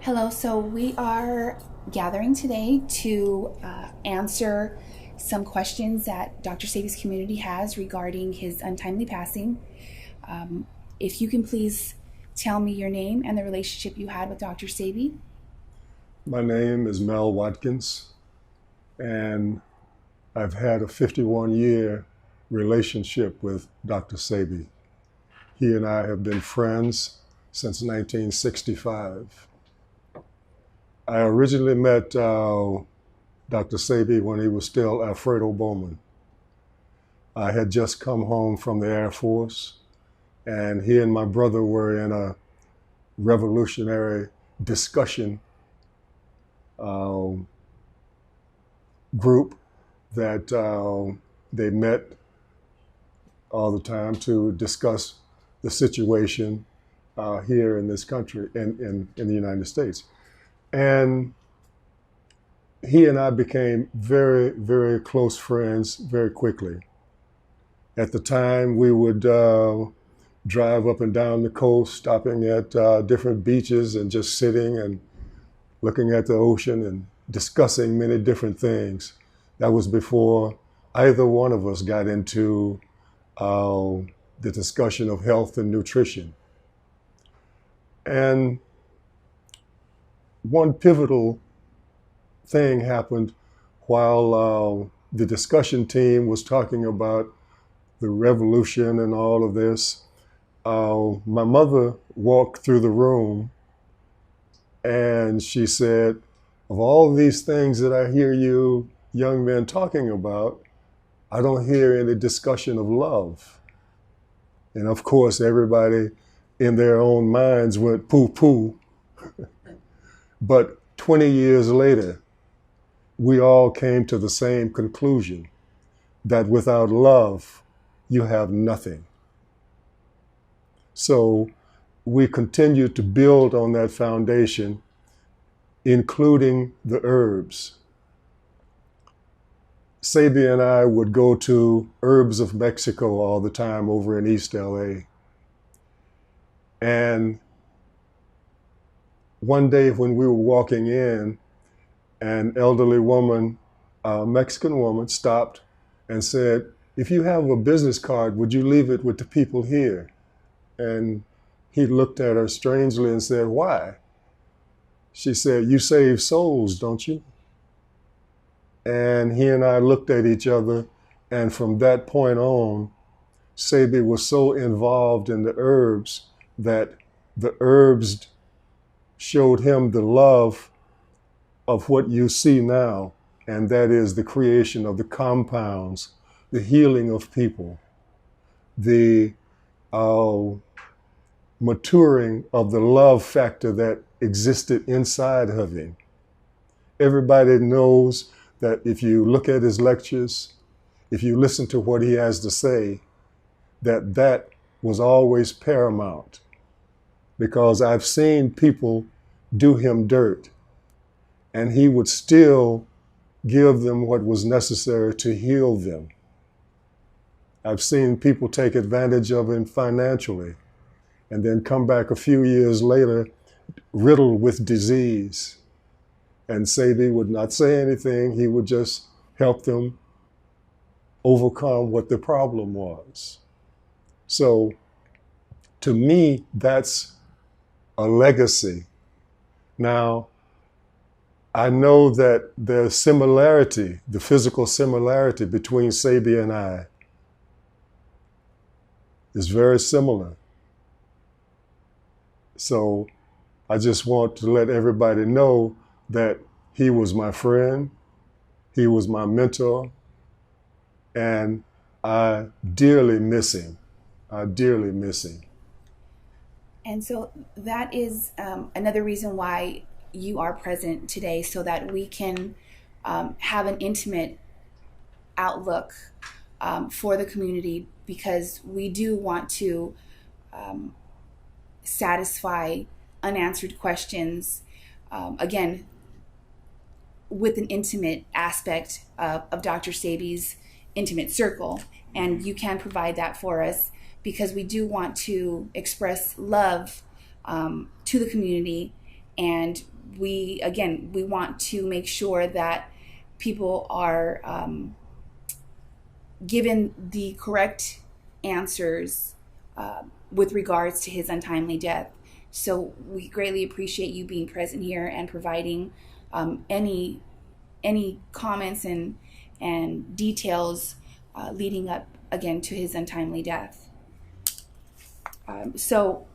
Hello, so we are gathering today to answer some questions that Dr. Sebi's community has regarding his untimely passing. If you can please tell me your name and the relationship you had with Dr. Sebi. My name is Mel Watkins, and I've had a 51-year relationship with Dr. Sebi. He and I have been friends since 1965. I originally met Dr. Sebi when he was still Alfredo Bowman. I had just come home from the Air Force, and he and my brother were in a revolutionary discussion group that they met all the time to discuss the situation here in this country, in the United States. And he and I became very, very close friends very quickly. At the time, we would drive up and down the coast, stopping at different beaches and just sitting and looking at the ocean and discussing many different things. That was before either one of us got into the discussion of health and nutrition. And one pivotal thing happened while the discussion team was talking about the revolution and all of this. My mother walked through the room and she said, "Of all these things that I hear you young men talking about, I don't hear any discussion of love." And of course, everybody in their own minds went poo-poo. But 20 years later, we all came to the same conclusion, that without love, you have nothing. So we continue to build on that foundation, including the herbs. Sebi and I would go to Herbs of Mexico all the time over in East LA. And one day when we were walking in, an elderly woman, a Mexican woman, stopped and said, "If you have a business card, would you leave it with the people here?" And he looked at her strangely and said, "Why?" She said, "You save souls, don't you?" And he and I looked at each other, and from that point on, Sebi was so involved in the herbs that the herbs showed him the love of what you see now, and that is the creation of the compounds, the healing of people, the maturing of the love factor that existed inside of him. Everybody knows that if you look at his lectures, if you listen to what he has to say, that was always paramount. Because I've seen people do him dirt, and he would still give them what was necessary to heal them. I've seen people take advantage of him financially, and then come back a few years later riddled with disease. And Sebi would not say anything. He would just help them overcome what the problem was. So to me, that's a legacy. Now, I know that the similarity, the physical similarity between Sebi and I is very similar. So I just want to let everybody know that he was my friend, he was my mentor, and I dearly miss him. I dearly miss him. And so that is another reason why you are present today, so that we can have an intimate outlook for the community, because we do want to satisfy unanswered questions, again, with an intimate aspect of Dr. Sebi's intimate circle. And you can provide that for us, because we do want to express love to the community And we want to make sure that people are given the correct answers with regards to his untimely death. So we greatly appreciate you being present here and providing any comments and details leading up again to his untimely death. So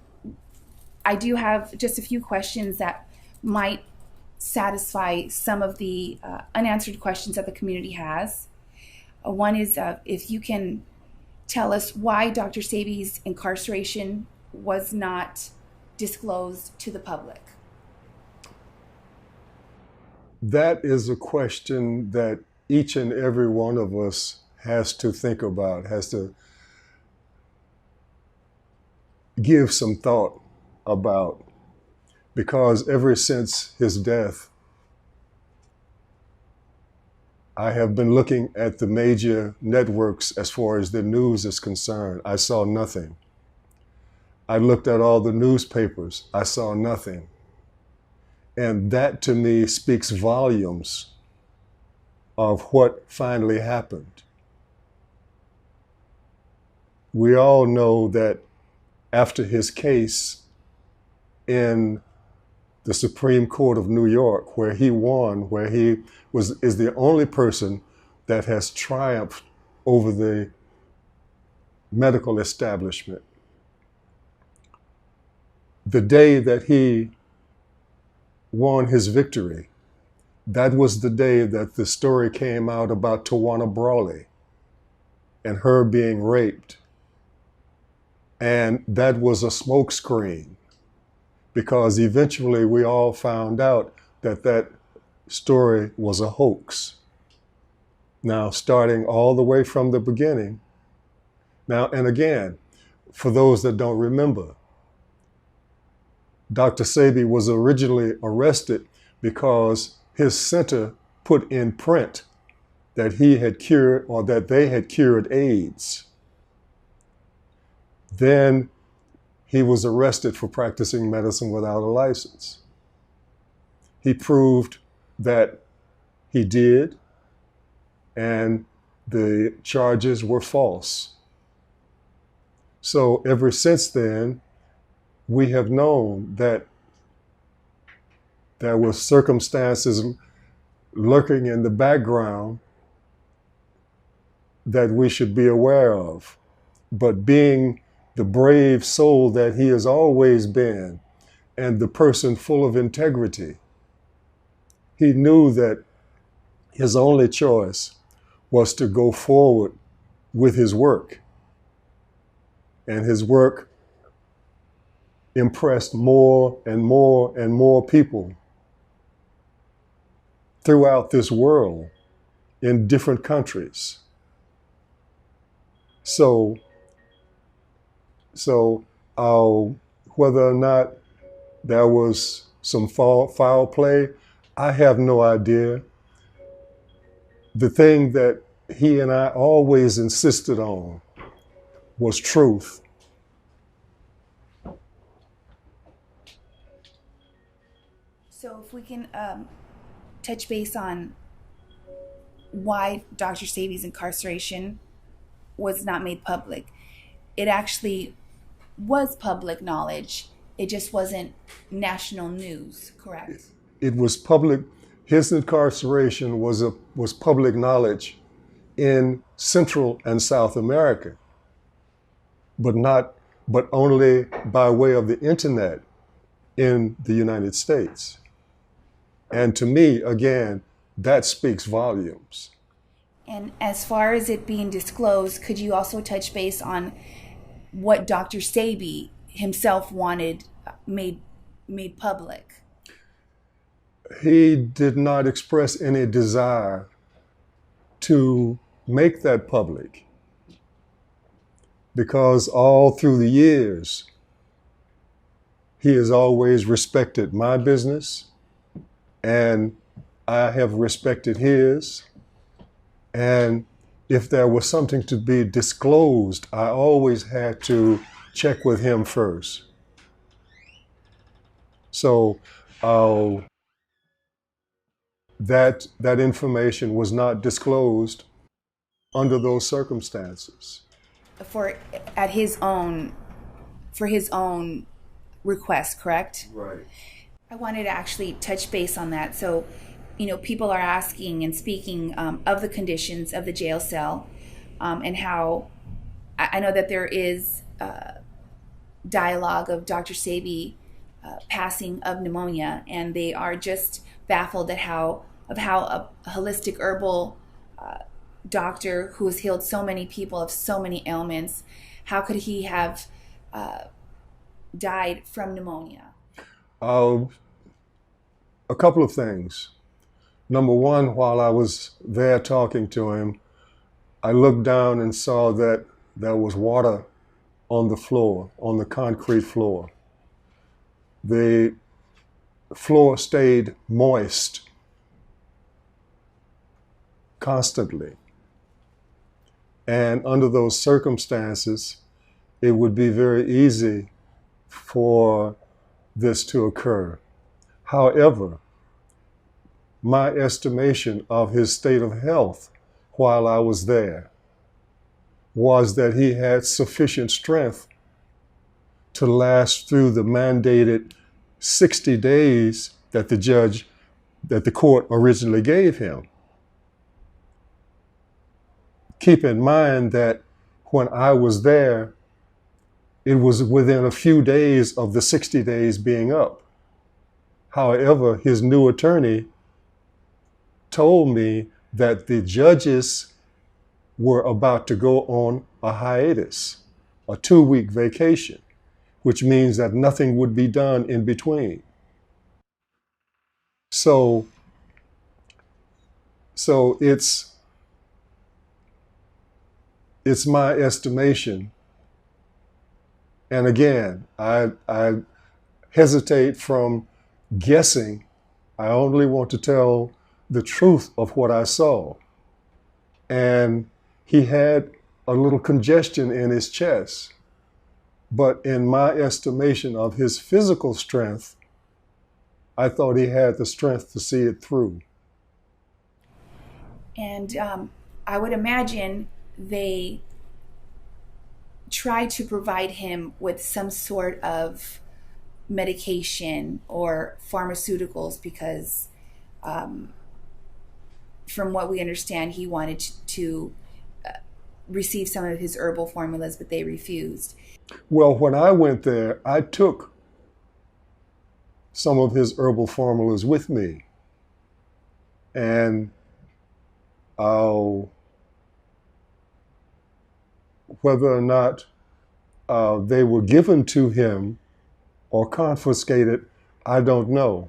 I do have just a few questions that might satisfy some of the unanswered questions that the community has. One is if you can tell us why Dr. Sebi's incarceration was not disclosed to the public. That is a question that each and every one of us has to think about, has to give some thought about, because ever since his death, I have been looking at the major networks as far as the news is concerned. I saw nothing. I looked at all the newspapers. I saw nothing. And that to me speaks volumes of what finally happened. We all know that after his case in the Supreme Court of New York, where he won, where he is the only person that has triumphed over the medical establishment. The day that he won his victory, that was the day that the story came out about Tawana Brawley and her being raped. And that was a smokescreen, because eventually we all found out that that story was a hoax. Now, starting all the way from the beginning. Now, and again, for those that don't remember, Dr. Sebi was originally arrested because his center put in print that he had cured, or that they had cured AIDS. Then he was arrested for practicing medicine without a license. He proved that he did, and the charges were false. So ever since then, we have known that there were circumstances lurking in the background that we should be aware of. But being the brave soul that he has always been, and the person full of integrity, he knew that his only choice was to go forward with his work. And his work impressed more and more and more people throughout this world in different countries. So whether or not there was some foul play, I have no idea. The thing that he and I always insisted on was truth. So if we can touch base on why Dr. Sebi's incarceration was not made public. It actually was public knowledge. It just wasn't national news, correct? It was public. His incarceration was public knowledge in Central and South America, but only by way of the internet in the United States. And to me, again, that speaks volumes. And as far as it being disclosed, could you also touch base on what Dr. Sebi himself wanted made public? He did not express any desire to make that public, because all through the years, he has always respected my business, and I have respected his. And if there was something to be disclosed, I always had to check with him first. So uh, that information was not disclosed under those circumstances. For at his own for his own request, correct? Right. I wanted to actually touch base on that. So, people are asking and speaking of the conditions of the jail cell, and how I know that there is dialogue of Dr. Sebi passing of pneumonia, and they are just baffled at how a holistic herbal doctor who has healed so many people of so many ailments, how could he have died from pneumonia? A couple of things. Number one, while I was there talking to him, I looked down and saw that there was water on the floor, on the concrete floor. The floor stayed moist constantly. And under those circumstances, it would be very easy for this to occur. However, my estimation of his state of health while I was there was that he had sufficient strength to last through the mandated 60 days that the court originally gave him. Keep in mind that when I was there, it was within a few days of the 60 days being up. However, his new attorney told me that the judges were about to go on a hiatus, a 2-week vacation, which means that nothing would be done in between. So it's my estimation. And again, I hesitate from guessing. I only want to tell the truth of what I saw. And he had a little congestion in his chest. But in my estimation of his physical strength, I thought he had the strength to see it through. And I would imagine they try to provide him with some sort of medication or pharmaceuticals because from what we understand, he wanted to receive some of his herbal formulas, but they refused. Well, when I went there, I took some of his herbal formulas with me. And whether or not they were given to him or confiscated, I don't know.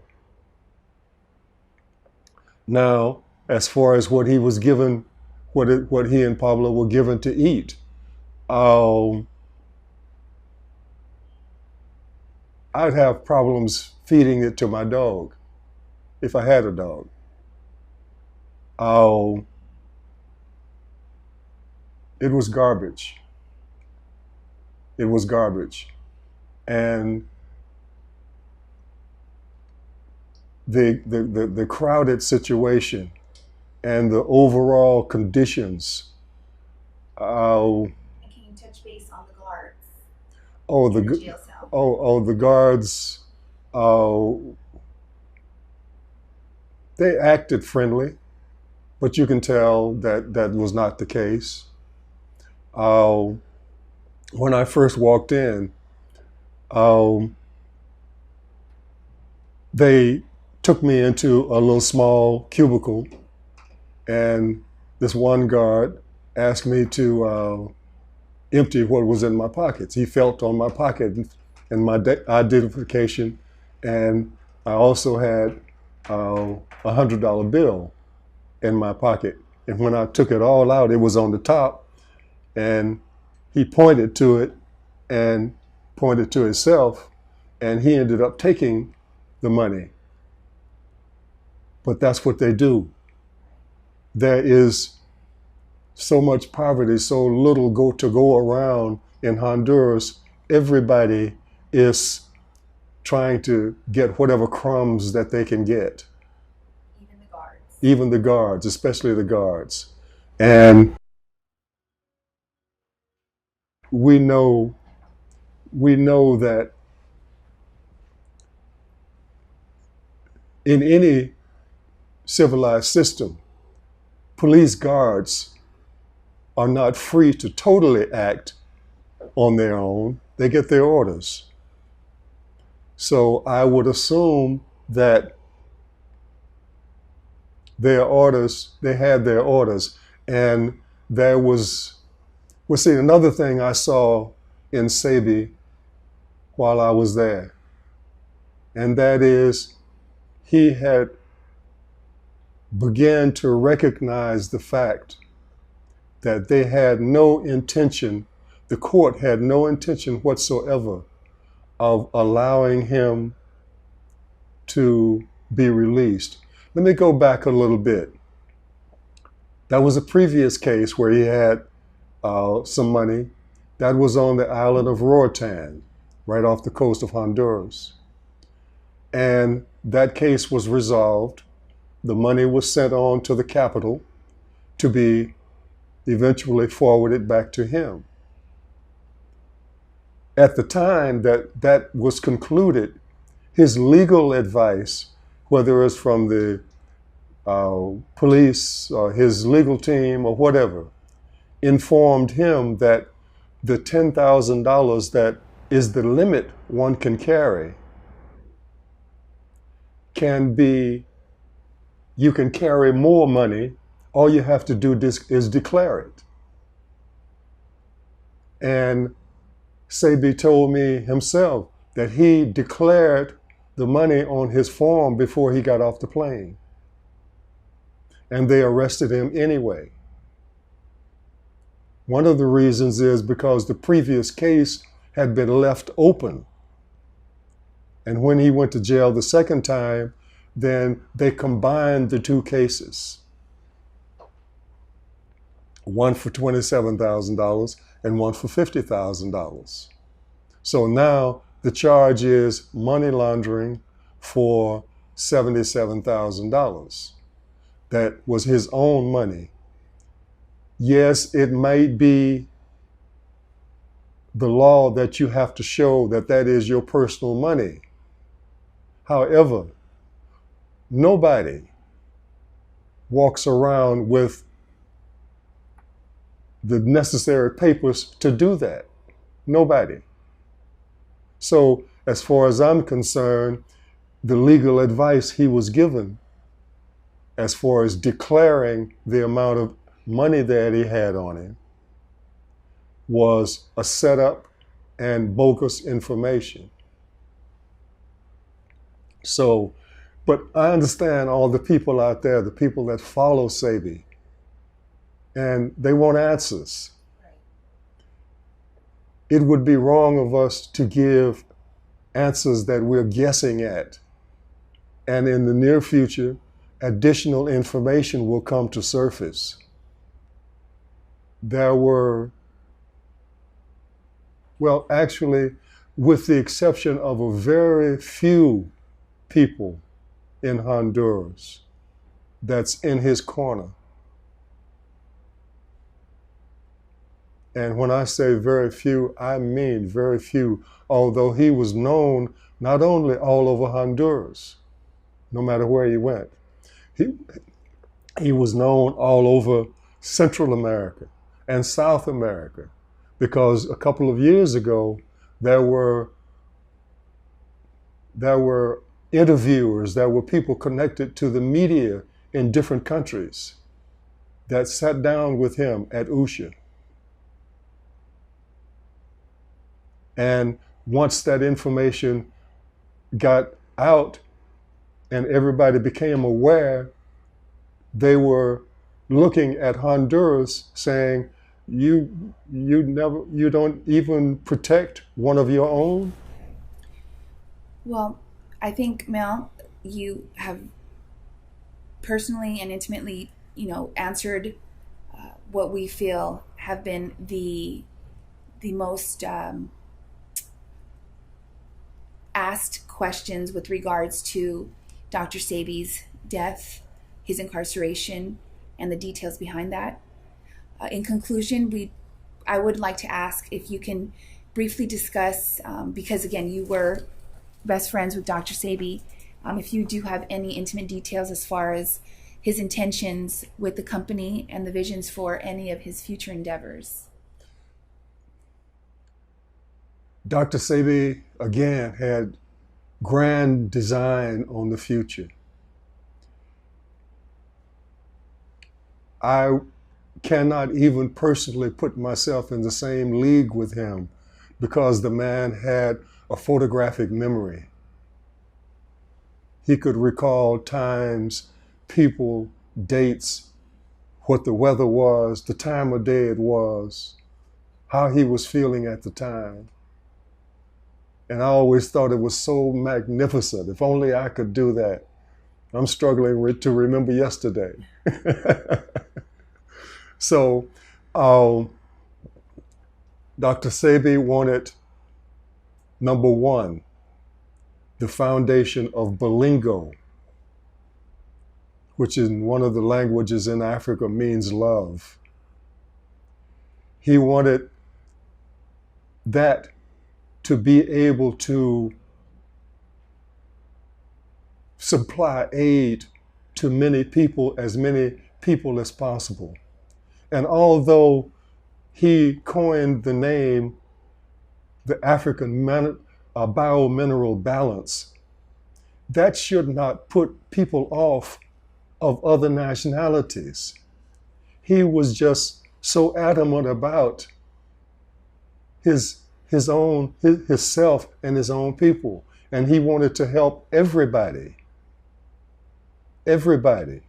Now, as far as what he was given, what he and Pablo were given to eat, I'd have problems feeding it to my dog if I had a dog. It was garbage. It was garbage. And the crowded situation and the overall conditions. Can you touch base on the guards? The jail cell? The guards. They acted friendly, but you can tell that that was not the case. When I first walked in, they took me into a little small cubicle, and this one guard asked me to empty what was in my pockets. He felt on my pocket and my identification, and I also had a $100 bill in my pocket. And when I took it all out, it was on the top, and he pointed to it and pointed to himself, and he ended up taking the money. But that's what they do. There is so much poverty, so little to go around in Honduras. Everybody is trying to get whatever crumbs that they can get. Even the guards. Even the guards, especially the guards. And we know that in any civilized system, police guards are not free to totally act on their own. They get their orders. So I would assume that they had their orders. And there was, another thing I saw in Sebi while I was there, and that is he had began to recognize the fact that they had no intention, the court had no intention whatsoever of allowing him to be released. Let me go back a little bit. That was a previous case where he had some money. That was on the island of Roatan, right off the coast of Honduras. And that case was resolved. The money was sent on to the capital to be eventually forwarded back to him. At the time that was concluded, his legal advice, whether it's from the police or his legal team or whatever, informed him that the $10,000 that is the limit one can carry you can carry more money. All you have to do is declare it. And Sebi told me himself that he declared the money on his form before he got off the plane. And they arrested him anyway. One of the reasons is because the previous case had been left open. And when he went to jail the second time, then they combined the two cases. One for $27,000 and one for $50,000. So now the charge is money laundering for $77,000. That was his own money. Yes, it might be the law that you have to show that that is your personal money. However, nobody walks around with the necessary papers to do that. Nobody. So as far as I'm concerned, the legal advice he was given as far as declaring the amount of money that he had on him was a setup and bogus information. So, but I understand all the people out there, the people that follow Sebi, and they want answers. It would be wrong of us to give answers that we're guessing at. And in the near future, additional information will come to surface. There were, well, actually, with the exception of a very few people in Honduras that's in his corner. And when I say very few, I mean very few, although he was known not only all over Honduras, no matter where he went. He was known all over Central America and South America, because a couple of years ago, there were interviewers, there were people connected to the media in different countries that sat down with him at Usha. And once that information got out and everybody became aware, they were looking at Honduras saying, you don't even protect one of your own? Well, I think, Mel, you have personally and intimately, answered what we feel have been the most asked questions with regards to Dr. Sebi's death, his incarceration, and the details behind that. In conclusion, I would like to ask if you can briefly discuss, because again, you were best friends with Dr. Sebi, if you do have any intimate details as far as his intentions with the company and the visions for any of his future endeavors. Dr. Sebi, again, had grand design on the future. I cannot even personally put myself in the same league with him because the man had a photographic memory. He could recall times, people, dates, what the weather was, the time of day it was, how he was feeling at the time. And I always thought it was so magnificent. If only I could do that. I'm struggling to remember yesterday. So, Dr. Sebi wanted, number one, the foundation of Bolingo, which in one of the languages in Africa means love. He wanted that to be able to supply aid to as many people as possible. And although he coined the name, the African biomineral balance, that should not put people off of other nationalities. He was just so adamant about himself and his own people. And he wanted to help everybody. Everybody.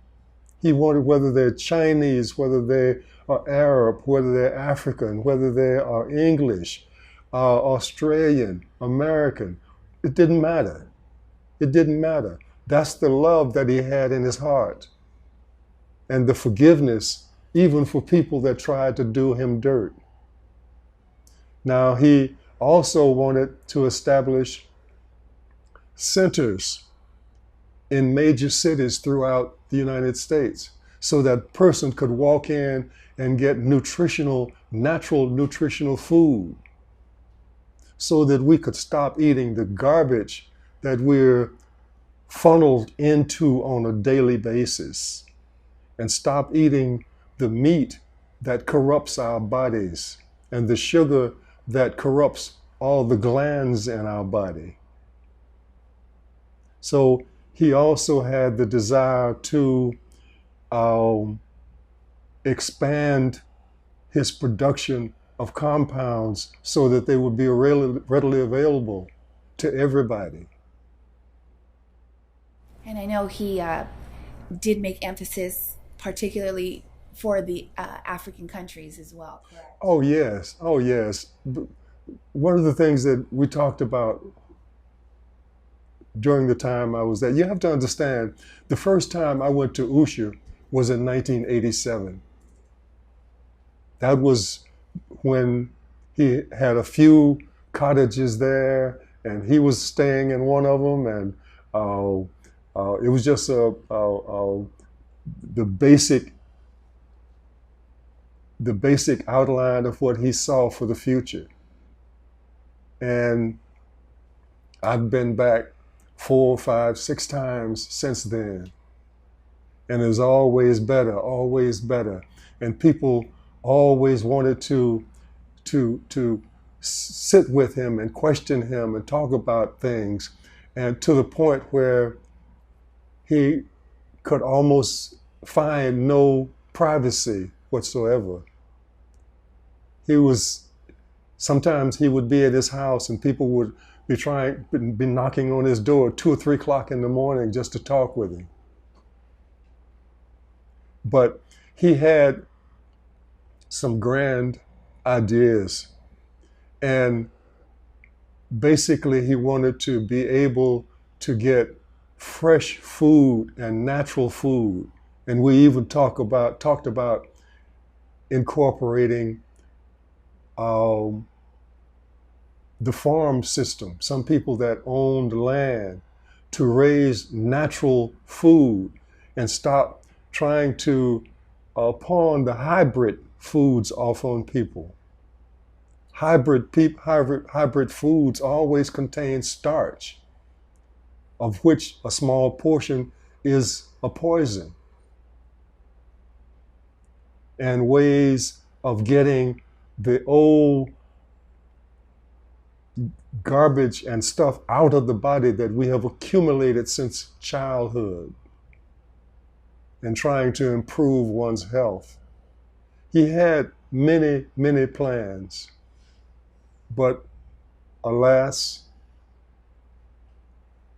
He wanted, whether they're Chinese, whether they are Arab, whether they're African, whether they are English, Australian, American, it didn't matter. It didn't matter. That's the love that he had in his heart. And the forgiveness, even for people that tried to do him dirt. Now, he also wanted to establish centers in major cities throughout the United States so that a person could walk in and get natural nutritional food so that we could stop eating the garbage that we're funneled into on a daily basis and stop eating the meat that corrupts our bodies and the sugar that corrupts all the glands in our body. So he also had the desire to expand his production of compounds so that they would be readily available to everybody. And I know he did make emphasis particularly for the African countries as well, correct? Oh, yes. Oh, yes. One of the things that we talked about during the time I was there, you have to understand, the first time I went to Usher was in 1987. That was when he had a few cottages there, and he was staying in one of them, and it was just the basic outline of what he saw for the future. And I've been back 4, 5, 6 times since then. And it's always better, always better. And people always wanted to sit with him and question him and talk about things, and to the point where he could almost find no privacy whatsoever. Sometimes he would be at his house and people would be knocking on his door 2 or 3 o'clock in the morning just to talk with him. But he had some grand ideas, and basically he wanted to be able to get fresh food and natural food. And we even talked about incorporating the farm system, some people that owned land, to raise natural food and stop trying to pawn the hybrid foods off on people. Hybrid foods always contain starch, of which a small portion is a poison. And ways of getting the old garbage and stuff out of the body that we have accumulated since childhood, and trying to improve one's health. He had many, many plans, but alas,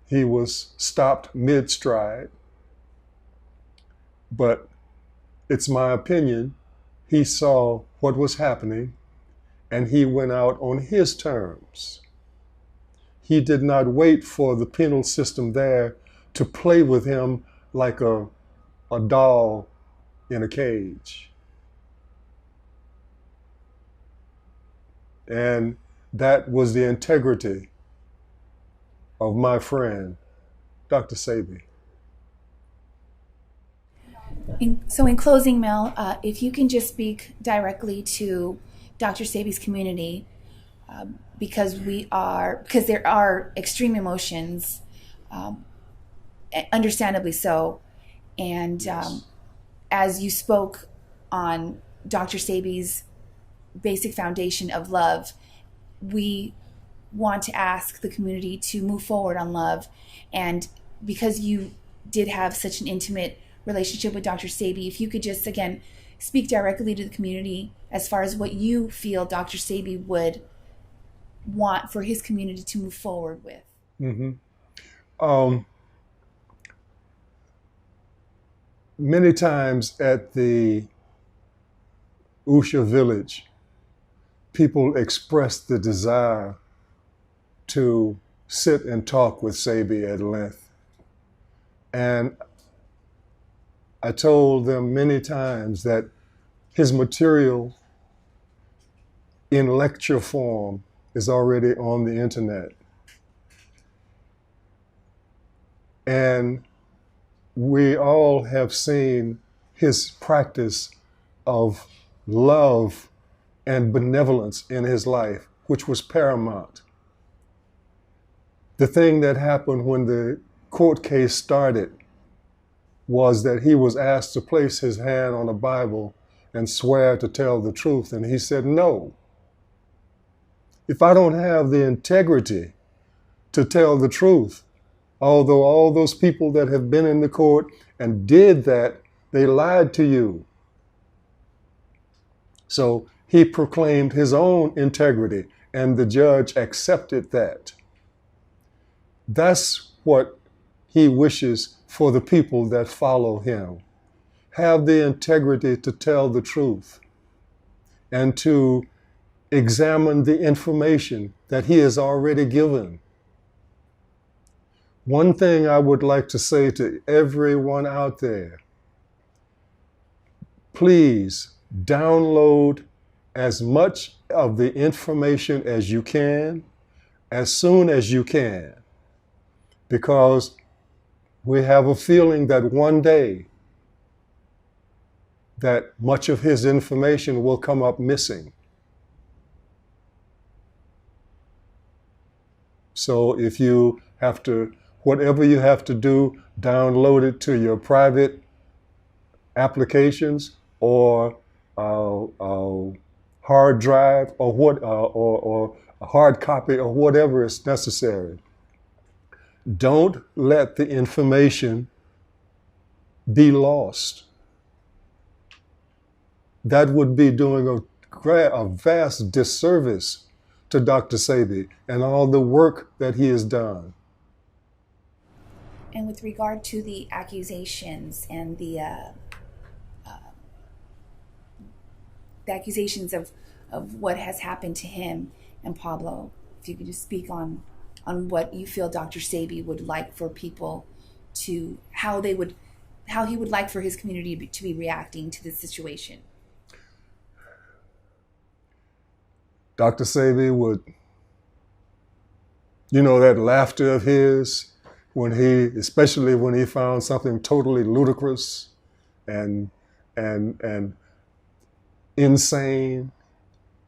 he was stopped mid-stride. But it's my opinion, he saw what was happening and he went out on his terms. He did not wait for the penal system there to play with him like a doll in a cage. And that was the integrity of my friend, Dr. Sebi. So in closing, Mel, if you can just speak directly to Dr. Sebi's community, because there are extreme emotions, understandably so, and Yes. As you spoke on Dr. Sebi's basic foundation of love, we want to ask the community to move forward on love. And because you did have such an intimate relationship with Dr. Sebi, if you could just, again, speak directly to the community as far as what you feel Dr. Sebi would want for his community to move forward with. Mm-hmm. Many times at the Usha village, people express the desire to sit and talk with Sebi at length. And I told them many times that his material in lecture form is already on the internet. And we all have seen his practice of love and benevolence in his life, which was paramount. The thing that happened when the court case started was that he was asked to place his hand on a Bible and swear to tell the truth. And he said, no. If I don't have the integrity to tell the truth, although all those people that have been in the court and did that, they lied to you. So he proclaimed his own integrity, and the judge accepted that. That's what he wishes for the people that follow him. Have the integrity to tell the truth and to examine the information that he has already given. One thing I would like to say to everyone out there, please download as much of the information as you can, as soon as you can, because we have a feeling that one day that much of his information will come up missing. So if you have to, whatever you have to do, download it to your private applications or hard drive or a hard copy or whatever is necessary. Don't let the information be lost. That would be doing a vast disservice to Dr. Sebi and all the work that he has done. And with regard to the accusations and the accusations of what has happened to him and Pablo, if you could just speak on what you feel Dr. Sebi would like for people to, how he would like for his community to be reacting to this situation. Dr. Sebi would You know, that laughter of his, especially when he found something totally ludicrous and and insane,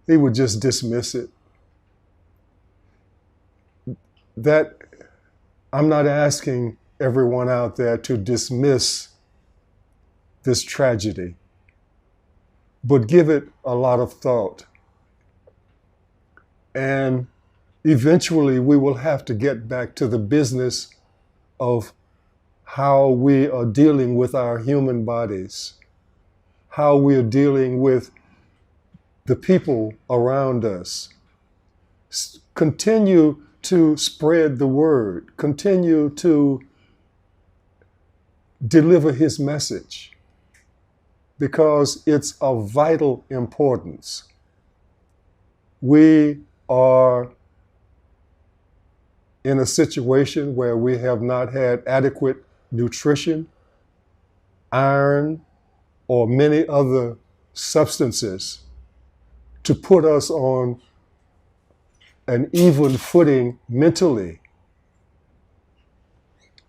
he would just dismiss it. That I'm not asking everyone out there to dismiss this tragedy, but give it a lot of thought. And eventually we will have to get back to the business of how we are dealing with our human bodies, how we are dealing with the people around us. Continue to spread the word, continue to deliver his message, because it's of vital importance. We are in a situation where we have not had adequate nutrition, iron, or many other substances to put us on an even footing mentally.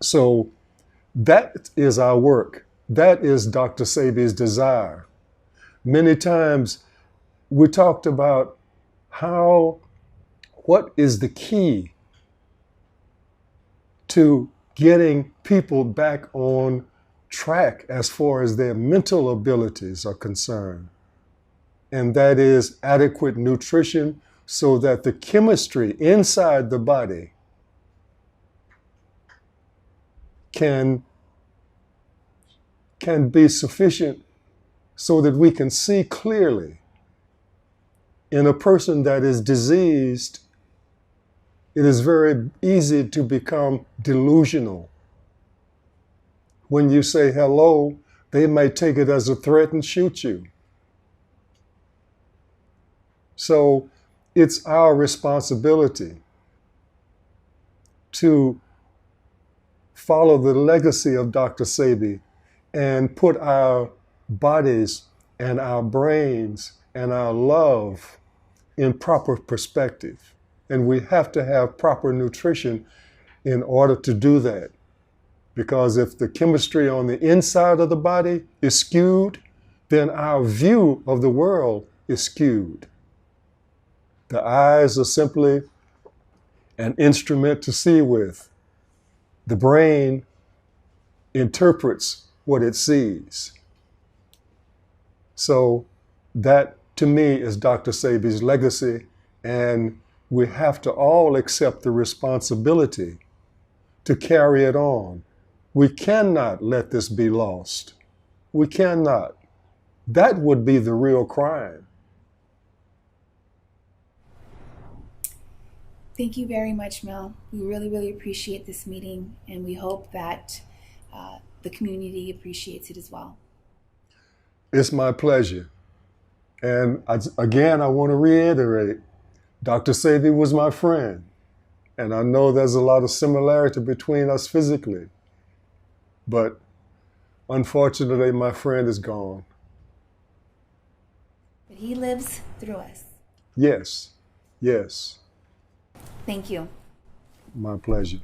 So that is our work. That is Dr. Sebi's desire. Many times we talked about what is the key to getting people back on track as far as their mental abilities are concerned. And that is adequate nutrition so that the chemistry inside the body can be sufficient so that we can see clearly. In a person that is diseased, it is very easy to become delusional. When you say hello, they may take it as a threat and shoot you. So it's our responsibility to follow the legacy of Dr. Sebi and put our bodies and our brains and our love in proper perspective. And we have to have proper nutrition in order to do that. Because if the chemistry on the inside of the body is skewed, then our view of the world is skewed. The eyes are simply an instrument to see with. The brain interprets what it sees. So that, to me, is Dr. Sebi's legacy, and we have to all accept the responsibility to carry it on. We cannot let this be lost. We cannot. That would be the real crime. Thank you very much, Mel. We really, really appreciate this meeting, and we hope that the community appreciates it as well. It's my pleasure. And again, I want to reiterate, Dr. Sebi was my friend, and I know there's a lot of similarity between us physically, but unfortunately, my friend is gone. But he lives through us. Yes, yes. Thank you. My pleasure.